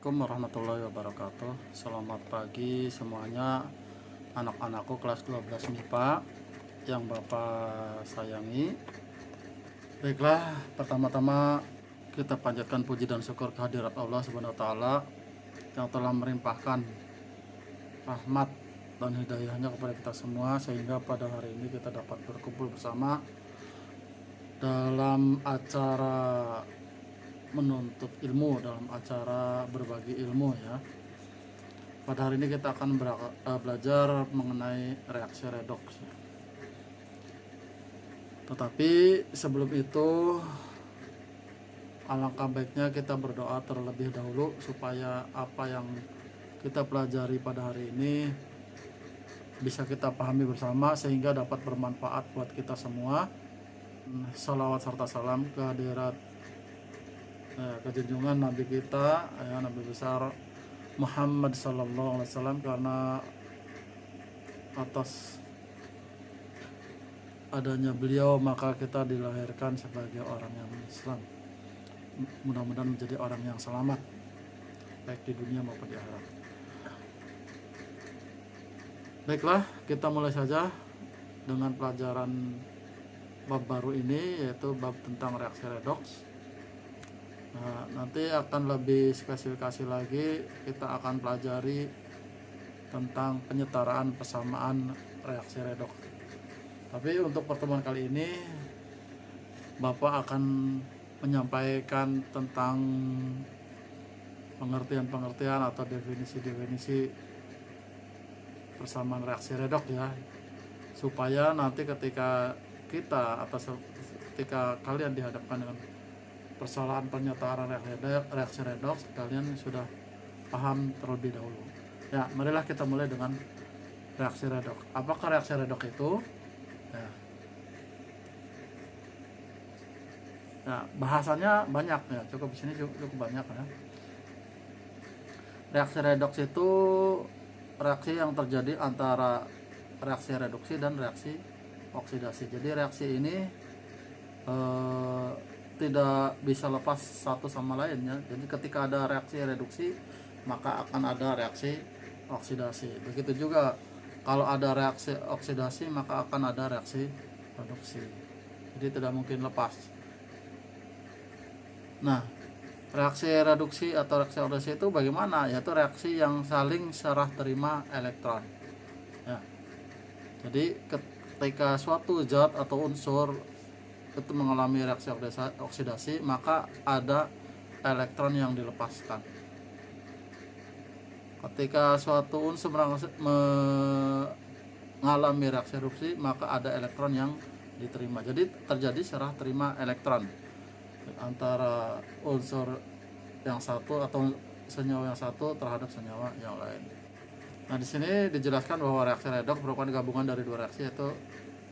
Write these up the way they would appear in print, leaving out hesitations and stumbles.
Assalamualaikum warahmatullahi wabarakatuh. Selamat pagi semuanya, anak-anakku kelas 12 MIPA yang Bapak sayangi. Baiklah, pertama-tama kita panjatkan puji dan syukur kehadirat Allah Subhanahu wa taala yang telah melimpahkan rahmat dan hidayahnya kepada kita semua, sehingga pada hari ini kita dapat berkumpul bersama dalam acara menuntut ilmu, dalam acara berbagi ilmu ya. Pada hari ini kita akan belajar mengenai reaksi redoks. Tetapi sebelum itu, alangkah baiknya kita berdoa terlebih dahulu supaya apa yang kita pelajari pada hari ini bisa kita pahami bersama sehingga dapat bermanfaat buat kita semua. Salawat serta salam kehadirat kejunjungan Nabi kita ya, Nabi besar Muhammad sallallahu alaihi wasallam, karena atas adanya beliau maka kita dilahirkan sebagai orang yang Islam. Mudah-mudahan menjadi orang yang selamat baik di dunia maupun di akhirat. Baiklah, kita mulai saja dengan pelajaran bab baru ini, yaitu bab tentang reaksi redoks. Nah, nanti akan lebih spesifikasi lagi, kita akan pelajari tentang penyetaraan persamaan reaksi redoks. Tapi untuk pertemuan kali ini Bapak akan menyampaikan tentang pengertian-pengertian atau definisi-definisi persamaan reaksi redoks ya, supaya nanti ketika kita atau ketika kalian dihadapkan dengan persoalan penyetaraan reaksi redoks, kalian sudah paham terlebih dahulu. Ya, marilah kita mulai dengan reaksi redoks. Apakah reaksi redoks itu? Ya, bahasanya banyak ya, cukup di sini cukup banyak ya. Reaksi redoks itu reaksi yang terjadi antara reaksi reduksi dan reaksi oksidasi. Jadi reaksi ini tidak bisa lepas satu sama lainnya. Jadi ketika ada reaksi reduksi maka akan ada reaksi oksidasi. Begitu juga kalau ada reaksi oksidasi maka akan ada reaksi reduksi. Jadi tidak mungkin lepas. Nah, reaksi reduksi atau reaksi oksidasi itu bagaimana? Yaitu reaksi yang saling serah terima elektron. Ya. Jadi ketika suatu zat atau unsur itu mengalami reaksi oksidasi, maka ada elektron yang dilepaskan. Ketika suatu unsur mengalami reaksi reduksi, maka ada elektron yang diterima. Jadi terjadi serah terima elektron antara unsur yang satu atau senyawa yang satu terhadap senyawa yang lain. Nah, di sini dijelaskan bahwa reaksi redoks merupakan gabungan dari dua reaksi, yaitu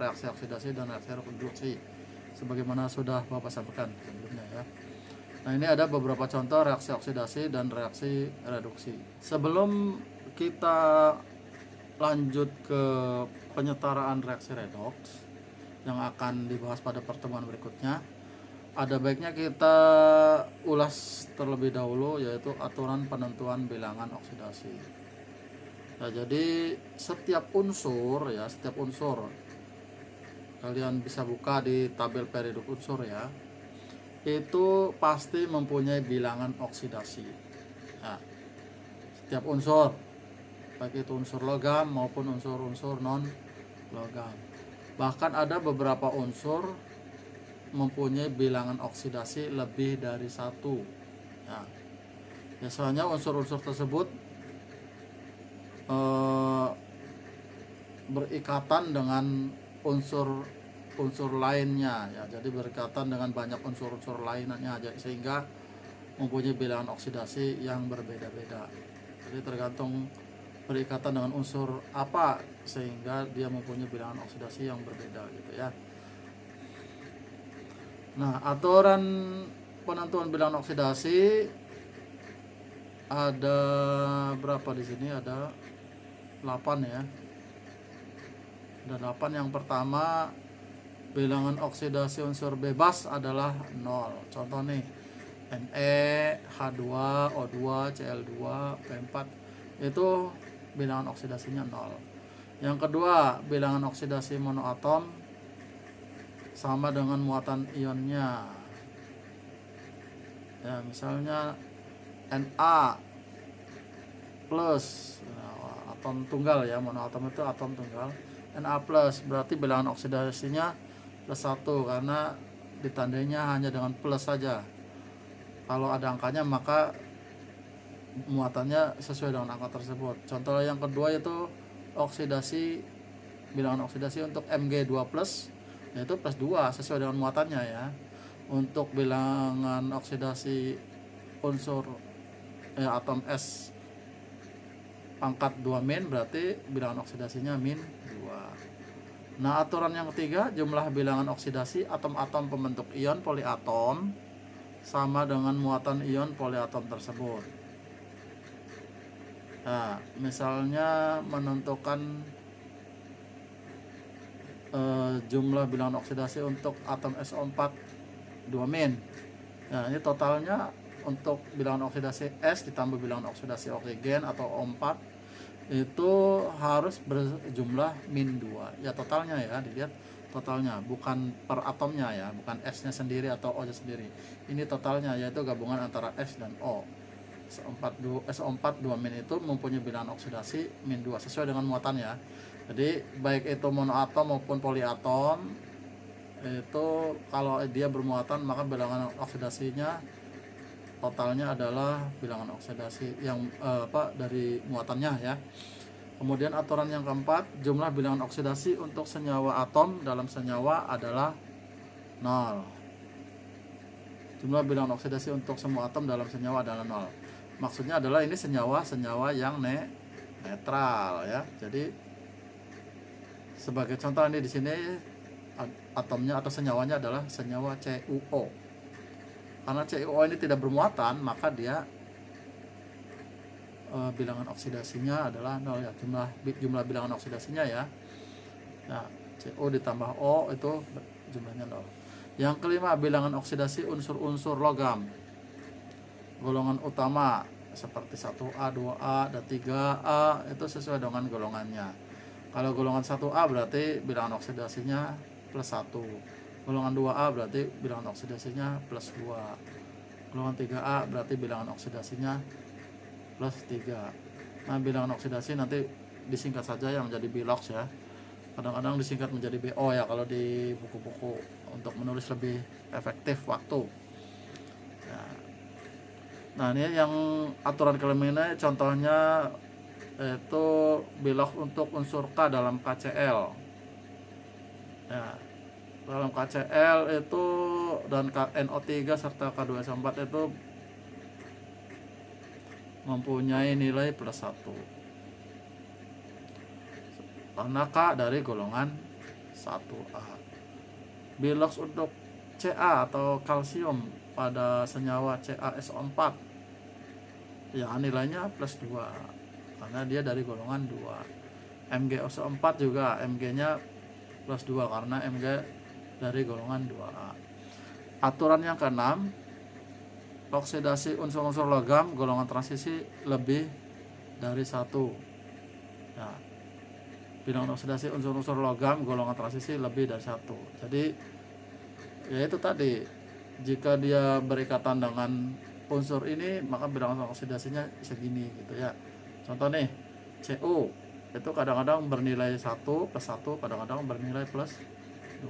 reaksi oksidasi dan reaksi reduksi, sebagaimana sudah Bapak sampaikan sebelumnya ya. Nah, ini ada beberapa contoh reaksi oksidasi dan reaksi reduksi. Sebelum kita lanjut ke penyetaraan reaksi redoks yang akan dibahas pada pertemuan berikutnya, ada baiknya kita ulas terlebih dahulu, yaitu aturan penentuan bilangan oksidasi. Nah, jadi setiap unsur kalian bisa buka di tabel periode unsur ya, itu pasti mempunyai bilangan oksidasi. Nah, setiap unsur, baik itu unsur logam maupun unsur-unsur non logam. Bahkan ada beberapa unsur mempunyai bilangan oksidasi lebih dari satu ya. Biasanya unsur-unsur tersebut berikatan dengan unsur lainnya ya, jadi berikatan dengan banyak unsur-unsur lainnya aja, sehingga mempunyai bilangan oksidasi yang berbeda-beda. Jadi tergantung berikatan dengan unsur apa sehingga dia mempunyai bilangan oksidasi yang berbeda gitu ya. Nah, aturan penentuan bilangan oksidasi ada berapa di sini? Ada 8 ya. Ada 8. Yang pertama, bilangan oksidasi unsur bebas adalah 0. Contoh nih, Ne, H2, O2, Cl2, P4 itu bilangan oksidasinya 0. Yang kedua, bilangan oksidasi monoatom sama dengan muatan ionnya. Ya, misalnya Na plus, nah, atom tunggal ya, monoatom itu atom tunggal. Na plus berarti bilangan oksidasinya plus 1 karena ditandainya hanya dengan plus saja. Kalau ada angkanya maka muatannya sesuai dengan angka tersebut. Contoh yang kedua itu oksidasi, bilangan oksidasi untuk Mg2+, yaitu plus 2 sesuai dengan muatannya ya. Untuk bilangan oksidasi unsur atom S pangkat 2- berarti bilangan oksidasinya -2. Nah, aturan yang ketiga, jumlah bilangan oksidasi atom-atom pembentuk ion poliatom sama dengan muatan ion poliatom tersebut. Nah, misalnya menentukan jumlah bilangan oksidasi untuk atom SO4 2-. Nah, ini totalnya untuk bilangan oksidasi S ditambah bilangan oksidasi oksigen atau O4 itu harus berjumlah -2. Ya, totalnya ya, dilihat totalnya, bukan per atomnya ya, bukan S-nya sendiri atau O-nya sendiri. Ini totalnya, yaitu gabungan antara S dan O. SO4 2- itu mempunyai bilangan oksidasi -2 sesuai dengan muatannya. Jadi baik itu monoatom maupun poliatom itu kalau dia bermuatan maka bilangan oksidasinya totalnya adalah bilangan oksidasi yang dari muatannya ya. Kemudian aturan yang keempat, jumlah bilangan oksidasi untuk senyawa atom dalam senyawa adalah 0. Jumlah bilangan oksidasi untuk semua atom dalam senyawa adalah 0. Maksudnya adalah ini senyawa yang netral ya. Jadi sebagai contoh ini di sini atomnya atau senyawanya adalah senyawa CuO. Karena CuO ini tidak bermuatan, maka dia bilangan oksidasinya adalah 0 ya, jumlah bilangan oksidasinya ya. Nah, CO ditambah O itu jumlahnya 0. Yang kelima, bilangan oksidasi unsur-unsur logam golongan utama seperti 1A, 2A, dan 3A itu sesuai dengan golongannya. Kalau golongan 1A berarti bilangan oksidasinya plus 1. Golongan 2A berarti bilangan oksidasinya plus 2. Golongan 3A berarti bilangan oksidasinya plus 3. Nah, bilangan oksidasi nanti disingkat saja yang menjadi bilox ya. Kadang-kadang disingkat menjadi BO ya kalau di buku-buku untuk menulis lebih efektif waktu. Nah, ini yang aturan kelima contohnya itu bilox untuk unsur K dalam KCl. Ya, dalam KCl itu dan NO3 serta K2SO4 itu mempunyai nilai plus 1 karena K dari golongan 1A. Bilox untuk Ca atau kalsium pada senyawa CaSO4 ya nilainya plus 2 karena dia dari golongan 2. MgSO4 juga Mg nya plus 2 karena Mg dari golongan 2A. Aturan yang keenam, oksidasi unsur-unsur logam golongan transisi lebih dari 1 ya, bilangan oksidasi unsur-unsur logam golongan transisi lebih dari 1. Jadi ya itu tadi, jika dia berikatan dengan unsur ini maka bilangan oksidasinya segini gitu ya. Contoh nih, Cu itu kadang-kadang bernilai 1 plus 1, kadang-kadang bernilai plus 2.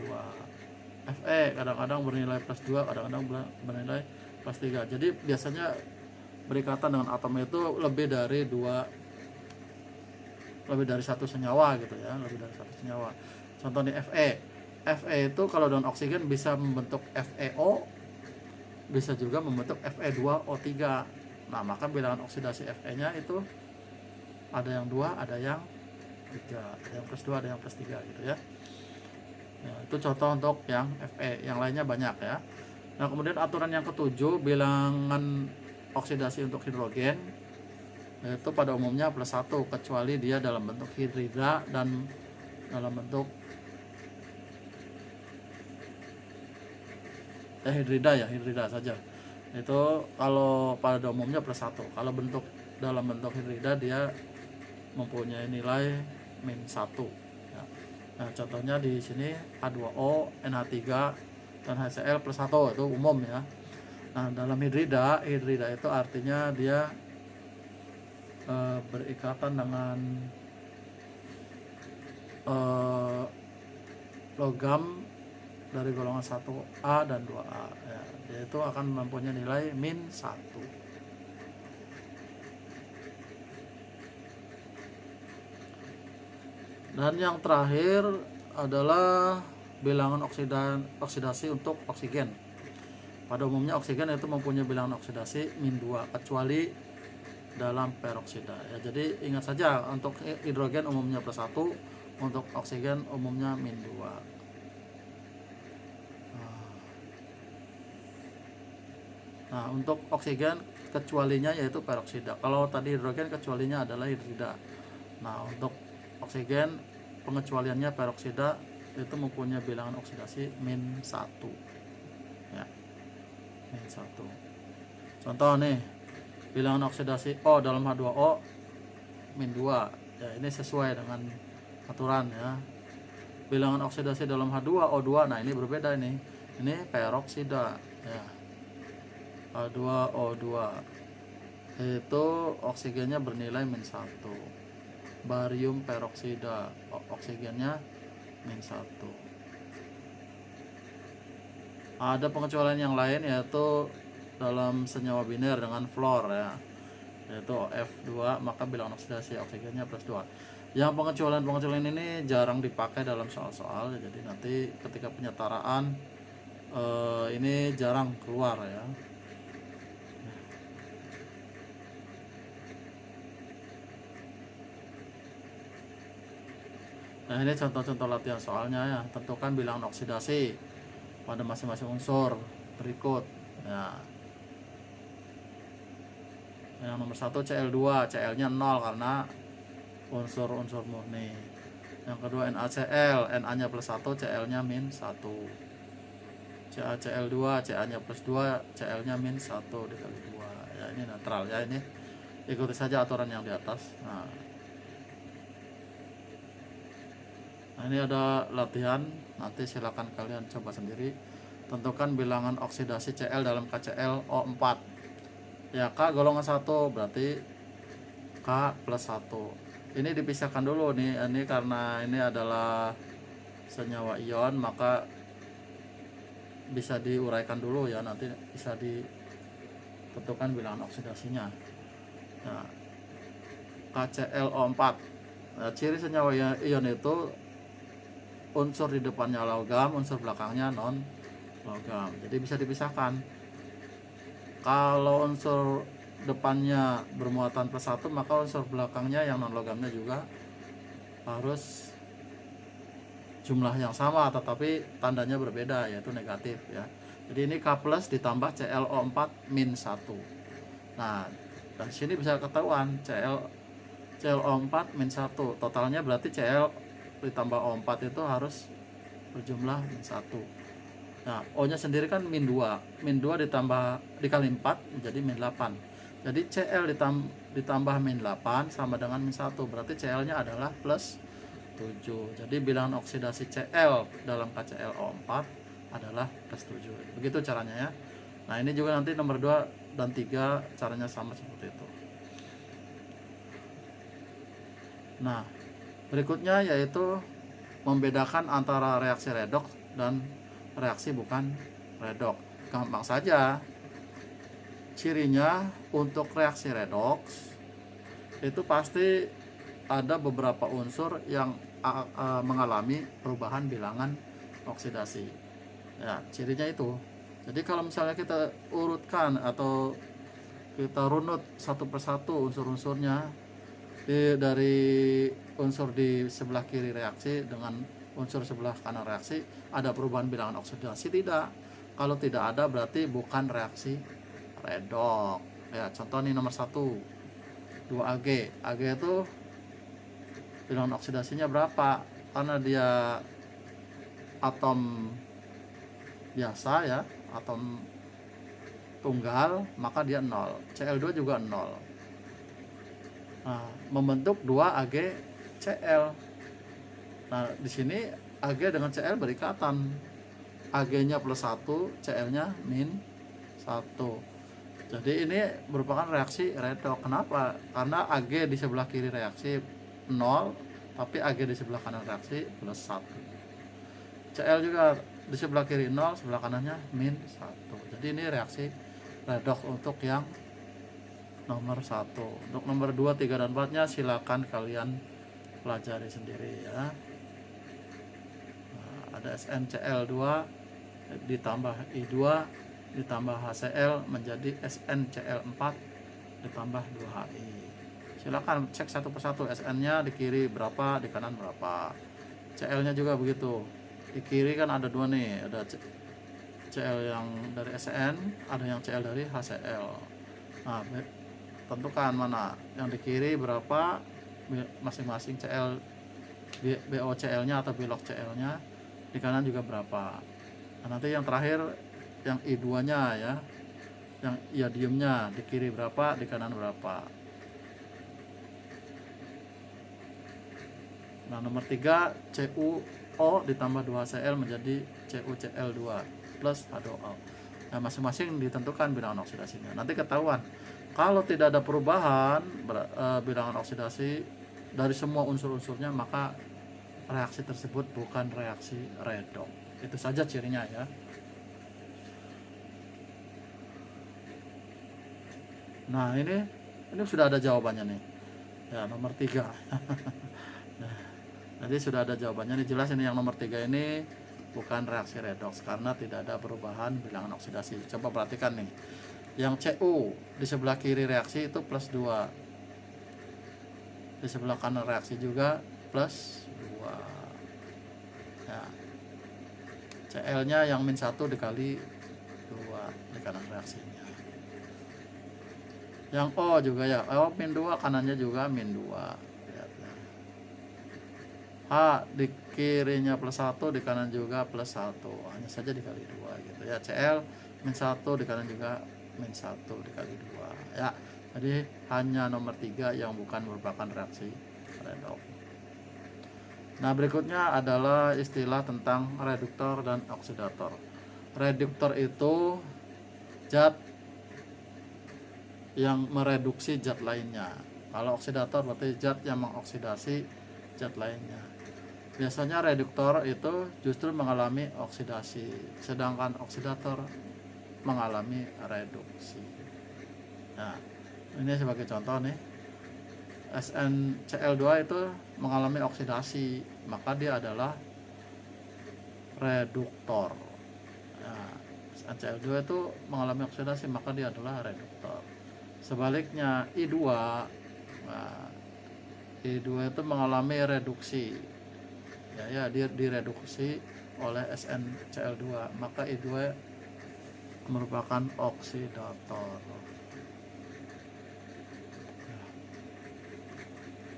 Fe kadang-kadang bernilai plus 2, kadang-kadang bernilai plus 3. Jadi biasanya berikatan dengan atom itu lebih dari 1 senyawa gitu ya, lebih dari 1 senyawa. Contoh nih Fe itu kalau dengan oksigen bisa membentuk FeO, bisa juga membentuk Fe2O3. Nah, maka bilangan oksidasi Fe-nya itu ada yang 2, ada yang 3, ada yang plus 2, ada yang plus 3 gitu ya. Nah, itu contoh untuk yang Fe, yang lainnya banyak ya. Nah, kemudian aturan yang ketujuh, bilangan oksidasi untuk hidrogen itu pada umumnya plus 1 kecuali dia dalam bentuk hidrida dan dalam bentuk hidrida saja. Itu kalau pada umumnya plus 1. Kalau dalam bentuk hidrida dia mempunyai nilai min 1 ya. Nah, contohnya di sini H2O, NH3 dan HCl plus 1 itu umum ya. Nah, dalam hidrida itu artinya dia berikatan dengan logam dari golongan 1A dan 2A ya. Dia itu akan mempunyai nilai min 1. Dan yang terakhir adalah bilangan oksidasi untuk oksigen. Pada umumnya oksigen itu mempunyai bilangan oksidasi min 2 kecuali dalam peroksida ya. Jadi ingat saja, untuk hidrogen umumnya plus 1, untuk oksigen umumnya min 2. Nah, untuk oksigen kecualinya yaitu peroksida. Kalau tadi hidrogen kecualinya adalah hidrida. Nah, untuk oksigen pengecualiannya peroksida itu mempunyai bilangan oksidasi min 1 ya, min 1. Contoh nih, bilangan oksidasi O dalam H2O min 2 ya, ini sesuai dengan aturan ya. Bilangan oksidasi dalam H2O2, nah ini berbeda ini peroksida ya. H2O2 itu oksigennya bernilai min 1. Barium peroksida oksigennya min 1. Ada pengecualian yang lain yaitu dalam senyawa biner dengan fluor ya, yaitu F2, maka bilangan oksidasi oksigennya plus 2. Yang pengecualian ini jarang dipakai dalam soal-soal, jadi nanti ketika penyetaraan ini jarang keluar ya. Nah, ini contoh-contoh latihan soalnya ya. Tentukan bilangan oksidasi pada masing-masing unsur berikut ya. Yang nomor 1 Cl2, Cl-nya 0 karena unsur-unsur murni. Yang kedua NaCl, Na-nya plus 1, Cl-nya min 1. CaCl2, Ca-nya plus 2, Cl-nya min 1 dikali 2 ya. Ini netral ya, ini ikuti saja aturan yang di atas. Nah, ini ada latihan, nanti silakan kalian coba sendiri. Tentukan bilangan oksidasi Cl dalam KClO4 ya. K golongan 1 berarti K plus 1. Ini dipisahkan dulu nih, ini karena ini adalah senyawa ion, maka bisa diuraikan dulu ya, nanti bisa ditentukan bilangan oksidasinya. Nah, KClO4 nah, ciri senyawa ion itu unsur di depannya logam, unsur belakangnya non logam, jadi bisa dipisahkan. Kalau unsur depannya bermuatan plus 1, maka unsur belakangnya yang non logamnya juga harus jumlah yang sama tetapi tandanya berbeda, yaitu negatif ya. Jadi ini K plus ditambah ClO4 min 1. Nah, dari sini bisa ketahuan ClO4 min 1 totalnya berarti Cl ditambah O4 itu harus berjumlah min 1. Nah, O nya sendiri kan min 2 dikali 4 menjadi min 8. Jadi Cl ditambah min 8 sama dengan min 1, berarti Cl nya adalah plus 7. Jadi bilangan oksidasi Cl dalam KClO4 adalah plus 7. Begitu caranya ya. Nah, ini juga nanti nomor 2 dan 3 caranya sama seperti itu. Nah, berikutnya yaitu membedakan antara reaksi redoks dan reaksi bukan redoks. Gampang saja. Cirinya untuk reaksi redoks itu pasti ada beberapa unsur yang mengalami perubahan bilangan oksidasi. Ya, cirinya itu. Jadi kalau misalnya kita urutkan atau kita runut satu persatu unsur-unsurnya, dari unsur di sebelah kiri reaksi dengan unsur sebelah kanan reaksi, ada perubahan bilangan oksidasi? Tidak. Kalau tidak ada berarti bukan reaksi redoks ya. Contoh nih nomor 1 2Ag. Ag itu bilangan oksidasinya berapa? Karena dia atom biasa ya, atom tunggal maka dia 0, Cl2 juga 0. Nah, membentuk 2 AgCl. Nah, di sini Ag dengan Cl berikatan. Ag-nya plus 1, Cl-nya min 1. Jadi ini merupakan reaksi redoks. Kenapa? Karena Ag di sebelah kiri reaksi 0, tapi Ag di sebelah kanan reaksi plus 1. Cl juga di sebelah kiri 0, sebelah kanannya min 1. Jadi ini reaksi redoks untuk yang nomor 1. Untuk nomor 2, 3, dan 4 nya silakan kalian pelajari sendiri ya. Nah, ada SnCl2 ditambah I2 ditambah HCl menjadi SnCl4 ditambah 2Hi. Silakan cek satu persatu, Sn-nya di kiri berapa, di kanan berapa. Cl-nya juga begitu. Di kiri kan ada 2 nih, ada Cl yang dari Sn, ada yang Cl dari HCl. Nah, tentukan mana yang di kiri berapa masing-masing Cl BOCl-nya atau bilog Cl-nya, di kanan juga berapa. Nah, nanti yang terakhir yang I2-nya ya, yang iodiumnya di kiri berapa, di kanan berapa. Nah, nomor 3 CuO ditambah 2Cl menjadi CuCl2 plus H2O. Nah, masing-masing ditentukan bilangan oksidasinya. Nanti ketahuan kalau tidak ada perubahan bilangan oksidasi dari semua unsur-unsurnya, maka reaksi tersebut bukan reaksi redoks. Itu saja cirinya ya. Nah, ini sudah ada jawabannya nih. Ya, nomor 3. Nah, jadi sudah ada jawabannya nih, jelas ini yang nomor 3 ini bukan reaksi redoks karena tidak ada perubahan bilangan oksidasi. Coba perhatikan nih. Yang Cu di sebelah kiri reaksi itu plus 2. Di sebelah kanan reaksi juga plus 2. Ya. Cl-nya yang min 1 dikali 2 di kanan reaksinya. Yang O juga ya, min 2 kanannya juga min 2. Lihat ya. H di kirinya plus 1, di kanan juga plus 1. Hanya saja dikali 2 gitu ya. Cl min 1 di kanan juga min 1 dikali 2 ya. Jadi hanya nomor 3 yang bukan merupakan reaksi redoks. Nah, berikutnya adalah istilah tentang reduktor dan oksidator. Reduktor itu zat yang mereduksi zat lainnya. Kalau oksidator berarti zat yang mengoksidasi zat lainnya. Biasanya reduktor itu justru mengalami oksidasi, sedangkan oksidator mengalami reduksi. Nah, ini sebagai contoh nih, SnCl2 itu mengalami oksidasi, maka dia adalah reduktor. Nah, SnCl2 itu mengalami oksidasi, maka dia adalah reduktor. Sebaliknya I2, nah, I2 itu mengalami reduksi, ya dia direduksi oleh SnCl2, maka I2 merupakan oksidator.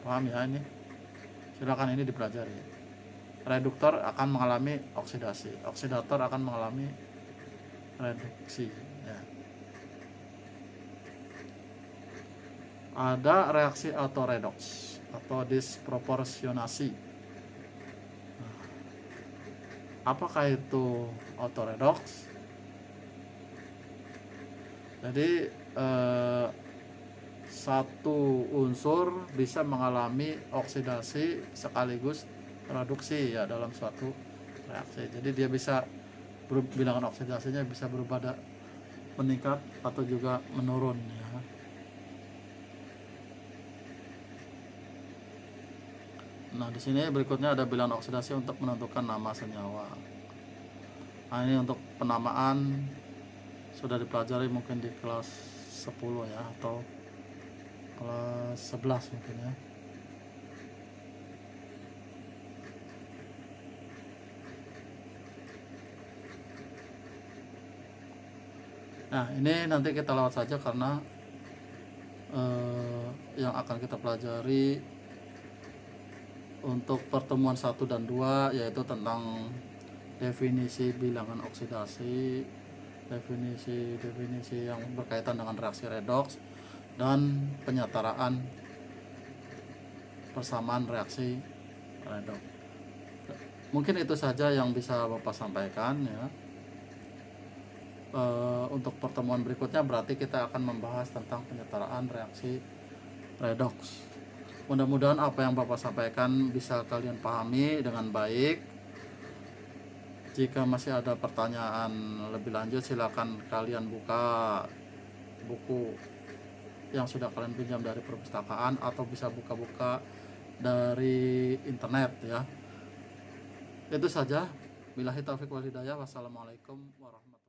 Paham ya ini? Silakan ini dipelajari. Reduktor akan mengalami oksidasi, oksidator akan mengalami reduksi ya. Ada reaksi autoredoks atau disproporsionasi. Nah, apakah itu autoredoks? Jadi satu unsur bisa mengalami oksidasi sekaligus reduksi ya dalam suatu reaksi. Jadi dia bisa bilangan oksidasinya bisa berubah, meningkat atau juga menurun ya. Nah, di sini berikutnya ada bilangan oksidasi untuk menentukan nama senyawa. Nah, ini untuk penamaan sudah dipelajari mungkin di kelas 10 ya, atau kelas 11 mungkin ya. Nah, ini nanti kita lewat saja karena yang akan kita pelajari untuk pertemuan 1 dan 2 yaitu tentang definisi bilangan oksidasi, definisi yang berkaitan dengan reaksi redoks dan penyetaraan persamaan reaksi redoks. Mungkin itu saja yang bisa Bapak sampaikan ya. Untuk pertemuan berikutnya berarti kita akan membahas tentang penyetaraan reaksi redoks. Mudah-mudahan apa yang Bapak sampaikan bisa kalian pahami dengan baik. Jika masih ada pertanyaan lebih lanjut, silakan kalian buka buku yang sudah kalian pinjam dari perpustakaan atau bisa buka-buka dari internet ya. Itu saja. Billahi taufiq wal hidayah. Wassalamualaikum warahmatullahi wabarakatuh.